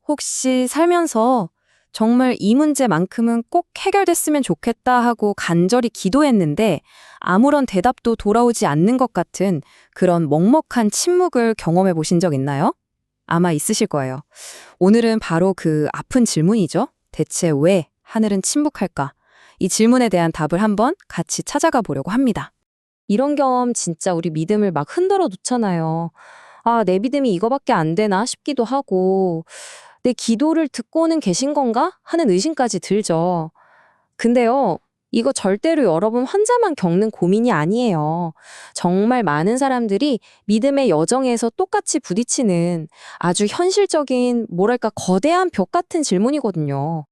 혹시 살면서 정말 이 문제만큼은 꼭 해결됐으면 좋겠다 하고 간절히 기도했는데 아무런 대답도 돌아오지 않는 것 같은 그런 먹먹한 침묵을 경험해 보신 적 있나요? 아마 있으실 거예요. 오늘은 바로 그 아픈 질문이죠. 대체 왜 하늘은 침묵할까? 이 질문에 대한 답을 한번 같이 찾아가 보려고 합니다. 이런 경험 진짜 우리 믿음을 막 흔들어 놓잖아요. 아, 내 믿음이 이거밖에 안 되나 싶기도 하고, 내 기도를 듣고는 계신 건가? 하는 의심까지 들죠. 근데요, 이거 절대로 여러분 혼자만 겪는 고민이 아니에요. 정말 많은 사람들이 믿음의 여정에서 똑같이 부딪히는 아주 현실적인, 뭐랄까, 거대한 벽 같은 질문이거든요.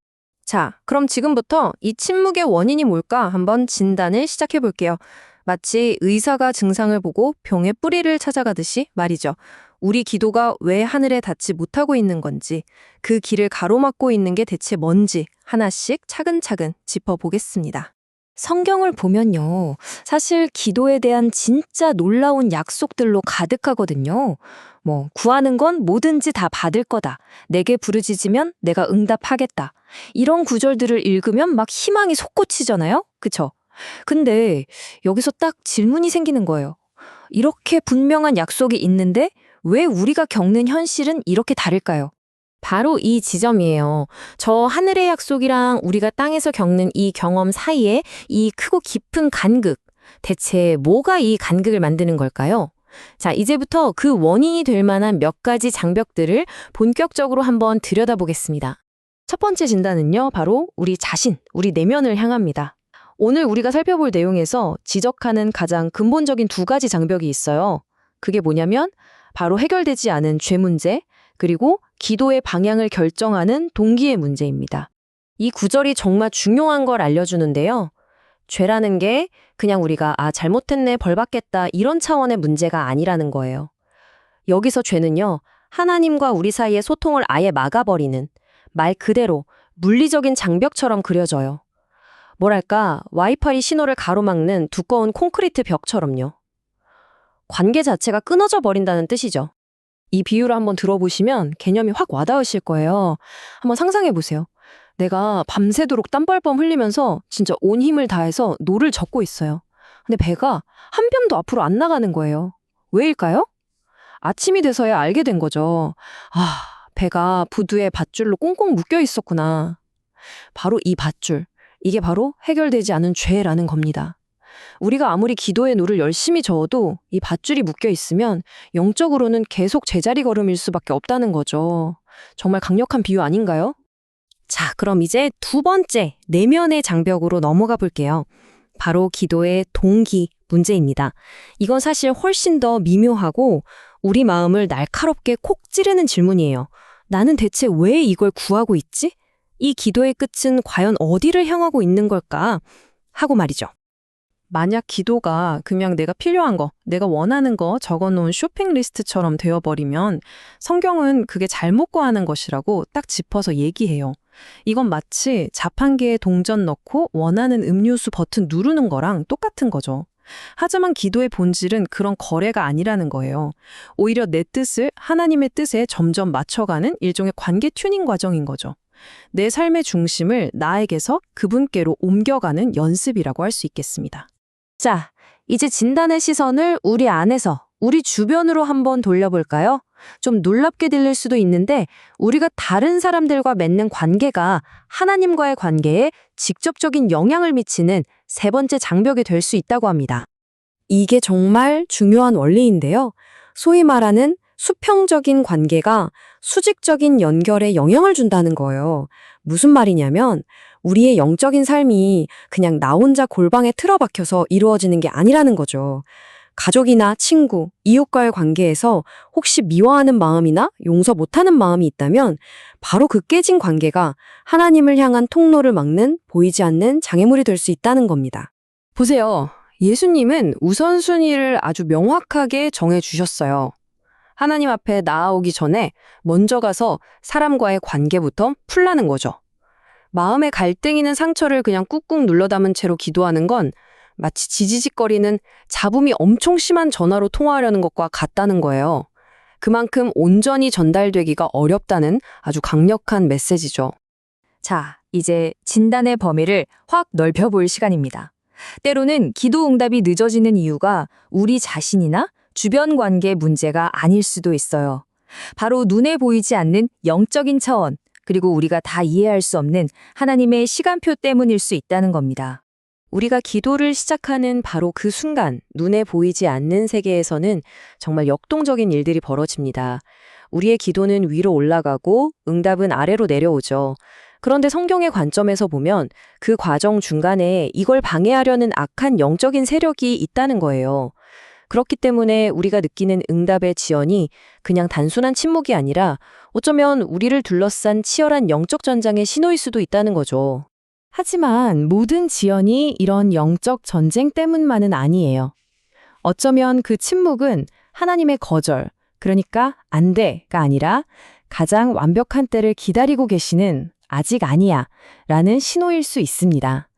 자, 그럼 지금부터 이 침묵의 원인이 뭘까 한번 진단을 시작해 볼게요. 마치 의사가 증상을 보고 병의 뿌리를 찾아가듯이 말이죠. 우리 기도가 왜 하늘에 닿지 못하고 있는 건지, 그 길을 가로막고 있는 게 대체 뭔지 하나씩 차근차근 짚어보겠습니다. 성경을 보면요. 사실 기도에 대한 진짜 놀라운 약속들로 가득하거든요. 구하는 건 뭐든지 다 받을 거다. 내게 부르짖으면 내가 응답하겠다. 이런 구절들을 읽으면 막 희망이 솟구치잖아요? 그쵸? 근데 여기서 딱 질문이 생기는 거예요. 이렇게 분명한 약속이 있는데 왜 우리가 겪는 현실은 이렇게 다를까요? 바로 이 지점이에요. 저 하늘의 약속이랑 우리가 땅에서 겪는 이 경험 사이에 이 크고 깊은 간극. 대체 뭐가 이 간극을 만드는 걸까요? 자, 이제부터 그 원인이 될 만한 몇 가지 장벽들을 본격적으로 한번 들여다보겠습니다. 첫 번째 진단은요, 바로 우리 자신, 우리 내면을 향합니다. 오늘 우리가 살펴볼 내용에서 지적하는 가장 근본적인 두 가지 장벽이 있어요. 그게 뭐냐면 바로 해결되지 않은 죄 문제, 그리고 기도의 방향을 결정하는 동기의 문제입니다. 이 구절이 정말 중요한 걸 알려주는데요. 죄라는 게 그냥 우리가 잘못했네, 벌 받겠다 이런 차원의 문제가 아니라는 거예요. 여기서 죄는요, 하나님과 우리 사이의 소통을 아예 막아버리는 말 그대로 물리적인 장벽처럼 그려져요. 뭐랄까, 와이파이 신호를 가로막는 두꺼운 콘크리트 벽처럼요. 관계 자체가 끊어져 버린다는 뜻이죠. 이 비유를 한번 들어보시면 개념이 확 와닿으실 거예요. 한번 상상해 보세요. 내가 밤새도록 땀뻘뻘 흘리면서 진짜 온 힘을 다해서 노를 젓고 있어요. 근데 배가 한 뼘도 앞으로 안 나가는 거예요. 왜일까요? 아침이 돼서야 알게 된 거죠. 배가 부두에 밧줄로 꽁꽁 묶여 있었구나. 바로 이 밧줄. 이게 바로 해결되지 않은 죄라는 겁니다. 우리가 아무리 기도의 노를 열심히 저어도 이 밧줄이 묶여 있으면 영적으로는 계속 제자리 걸음일 수밖에 없다는 거죠. 정말 강력한 비유 아닌가요? 자, 그럼 이제 두 번째 내면의 장벽으로 넘어가 볼게요. 바로 기도의 동기 문제입니다. 이건 사실 훨씬 더 미묘하고 우리 마음을 날카롭게 콕 찌르는 질문이에요. 나는 대체 왜 이걸 구하고 있지? 이 기도의 끝은 과연 어디를 향하고 있는 걸까? 하고 말이죠. 만약 기도가 그냥 내가 필요한 거, 내가 원하는 거 적어놓은 쇼핑 리스트처럼 되어버리면 성경은 그게 잘못 구하는 것이라고 딱 짚어서 얘기해요. 이건 마치 자판기에 동전 넣고 원하는 음료수 버튼 누르는 거랑 똑같은 거죠. 하지만 기도의 본질은 그런 거래가 아니라는 거예요. 오히려 내 뜻을 하나님의 뜻에 점점 맞춰가는 일종의 관계 튜닝 과정인 거죠. 내 삶의 중심을 나에게서 그분께로 옮겨가는 연습이라고 할 수 있겠습니다. 자, 이제 진단의 시선을 우리 안에서, 우리 주변으로 한번 돌려볼까요? 좀 놀랍게 들릴 수도 있는데 우리가 다른 사람들과 맺는 관계가 하나님과의 관계에 직접적인 영향을 미치는 세 번째 장벽이 될 수 있다고 합니다. 이게 정말 중요한 원리인데요. 소위 말하는 수평적인 관계가 수직적인 연결에 영향을 준다는 거예요. 무슨 말이냐면 우리의 영적인 삶이 그냥 나 혼자 골방에 틀어박혀서 이루어지는 게 아니라는 거죠. 가족이나 친구, 이웃과의 관계에서 혹시 미워하는 마음이나 용서 못하는 마음이 있다면 바로 그 깨진 관계가 하나님을 향한 통로를 막는 보이지 않는 장애물이 될 수 있다는 겁니다. 보세요. 예수님은 우선순위를 아주 명확하게 정해주셨어요. 하나님 앞에 나아오기 전에 먼저 가서 사람과의 관계부터 풀라는 거죠. 마음에 갈등이는 상처를 그냥 꾹꾹 눌러 담은 채로 기도하는 건 마치 지지직거리는 잡음이 엄청 심한 전화로 통화하려는 것과 같다는 거예요. 그만큼 온전히 전달되기가 어렵다는 아주 강력한 메시지죠. 자, 이제 진단의 범위를 확 넓혀볼 시간입니다. 때로는 기도 응답이 늦어지는 이유가 우리 자신이나 주변 관계 문제가 아닐 수도 있어요. 바로 눈에 보이지 않는 영적인 차원, 그리고 우리가 다 이해할 수 없는 하나님의 시간표 때문일 수 있다는 겁니다. 우리가 기도를 시작하는 바로 그 순간 눈에 보이지 않는 세계에서는 정말 역동적인 일들이 벌어집니다. 우리의 기도는 위로 올라가고 응답은 아래로 내려오죠. 그런데 성경의 관점에서 보면 그 과정 중간에 이걸 방해하려는 악한 영적인 세력이 있다는 거예요. 그렇기 때문에 우리가 느끼는 응답의 지연이 그냥 단순한 침묵이 아니라 어쩌면 우리를 둘러싼 치열한 영적 전장의 신호일 수도 있다는 거죠. 하지만 모든 지연이 이런 영적 전쟁 때문만은 아니에요. 어쩌면 그 침묵은 하나님의 거절, 그러니까 안 돼가 아니라 가장 완벽한 때를 기다리고 계시는 아직 아니야 라는 신호일 수 있습니다.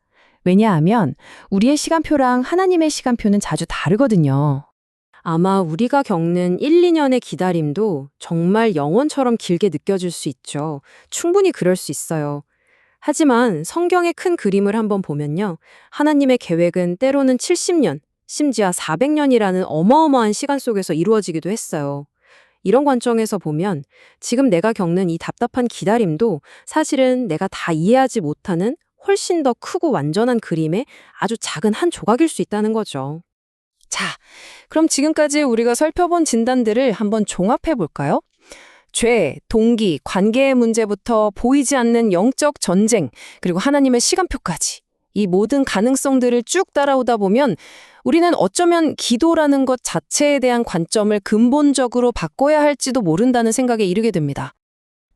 왜냐하면 우리의 시간표랑 하나님의 시간표는 자주 다르거든요. 아마 우리가 겪는 1, 2년의 기다림도 정말 영원처럼 길게 느껴질 수 있죠. 충분히 그럴 수 있어요. 하지만 성경의 큰 그림을 한번 보면요. 하나님의 계획은 때로는 70년, 심지어 400년이라는 어마어마한 시간 속에서 이루어지기도 했어요. 이런 관점에서 보면 지금 내가 겪는 이 답답한 기다림도 사실은 내가 다 이해하지 못하는 훨씬 더 크고 완전한 그림의 아주 작은 한 조각일 수 있다는 거죠. 자, 그럼 지금까지 우리가 살펴본 진단들을 한번 종합해 볼까요? 죄, 동기, 관계의 문제부터 보이지 않는 영적 전쟁, 그리고 하나님의 시간표까지. 이 모든 가능성들을 쭉 따라오다 보면 우리는 어쩌면 기도라는 것 자체에 대한 관점을 근본적으로 바꿔야 할지도 모른다는 생각에 이르게 됩니다.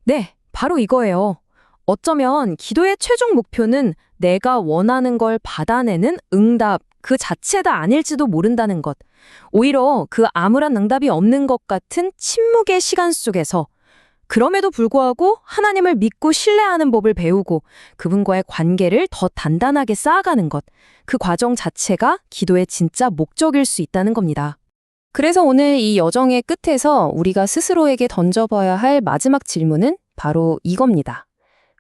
네, 바로 이거예요. 어쩌면 기도의 최종 목표는 내가 원하는 걸 받아내는 응답 그 자체가 아닐지도 모른다는 것. 오히려 그 아무런 응답이 없는 것 같은 침묵의 시간 속에서 그럼에도 불구하고 하나님을 믿고 신뢰하는 법을 배우고 그분과의 관계를 더 단단하게 쌓아가는 것. 그 과정 자체가 기도의 진짜 목적일 수 있다는 겁니다. 그래서 오늘 이 여정의 끝에서 우리가 스스로에게 던져봐야 할 마지막 질문은 바로 이겁니다.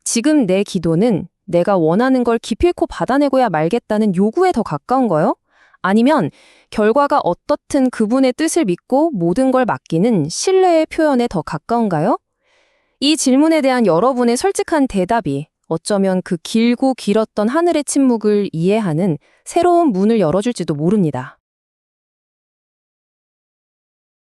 지금 내 기도는 내가 원하는 걸 기필코 받아내고야 말겠다는 요구에 더 가까운가요? 아니면 결과가 어떻든 그분의 뜻을 믿고 모든 걸 맡기는 신뢰의 표현에 더 가까운가요? 이 질문에 대한 여러분의 솔직한 대답이 어쩌면 그 길고 길었던 하늘의 침묵을 이해하는 새로운 문을 열어줄지도 모릅니다.